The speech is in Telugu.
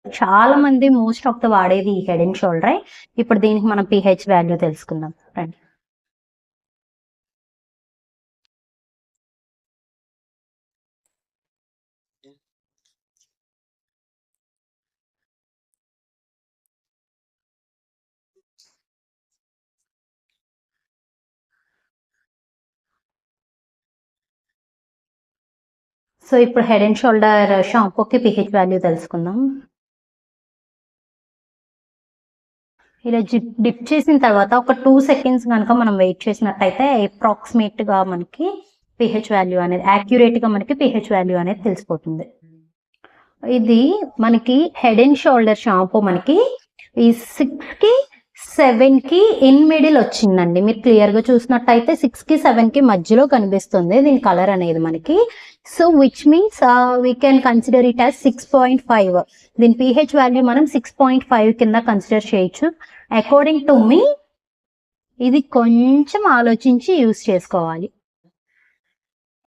చాలా మంది మోస్ట్ ఆఫ్ ద వాడేది ఈ హెడ్ అండ్ షోల్డర్. ఇప్పుడు దీనికి మనం pH వాల్యూ తెలుసుకుందాం రండి. సో ఇప్పుడు హెడ్ అండ్ షోల్డర్ షాంపూకి pH వాల్యూ తెలుసుకుందాం. ఇలా డిప్ చేసిన తర్వాత ఒక 2 సెకండ్స్ కనుక మనం వెయిట్ చేసినట్టయితే అప్రాక్సిమేట్గా మనకి pH వాల్యూ అనేది యాక్యురేట్గా మనకి pH వాల్యూ అనేది తెలిసిపోతుంది. ఇది మనకి హెడ్ అండ్ షోల్డర్ షాంపూ మనకి ఈ 6కి 7కి ఇన్ మిడిల్ వచ్చిందండి. మీరు క్లియర్గా చూసినట్టయితే 6కి 7కి మధ్యలో కనిపిస్తుంది దీని కలర్ అనేది మనకి. So which means we can consider it as 6.5. దీని pH వాల్యూ మనం 6.5 కింద కన్సిడర్ చేయొచ్చు. అకార్డింగ్ టు మీ ఇది కొంచెం ఆలోచించి యూస్ చేసుకోవాలి.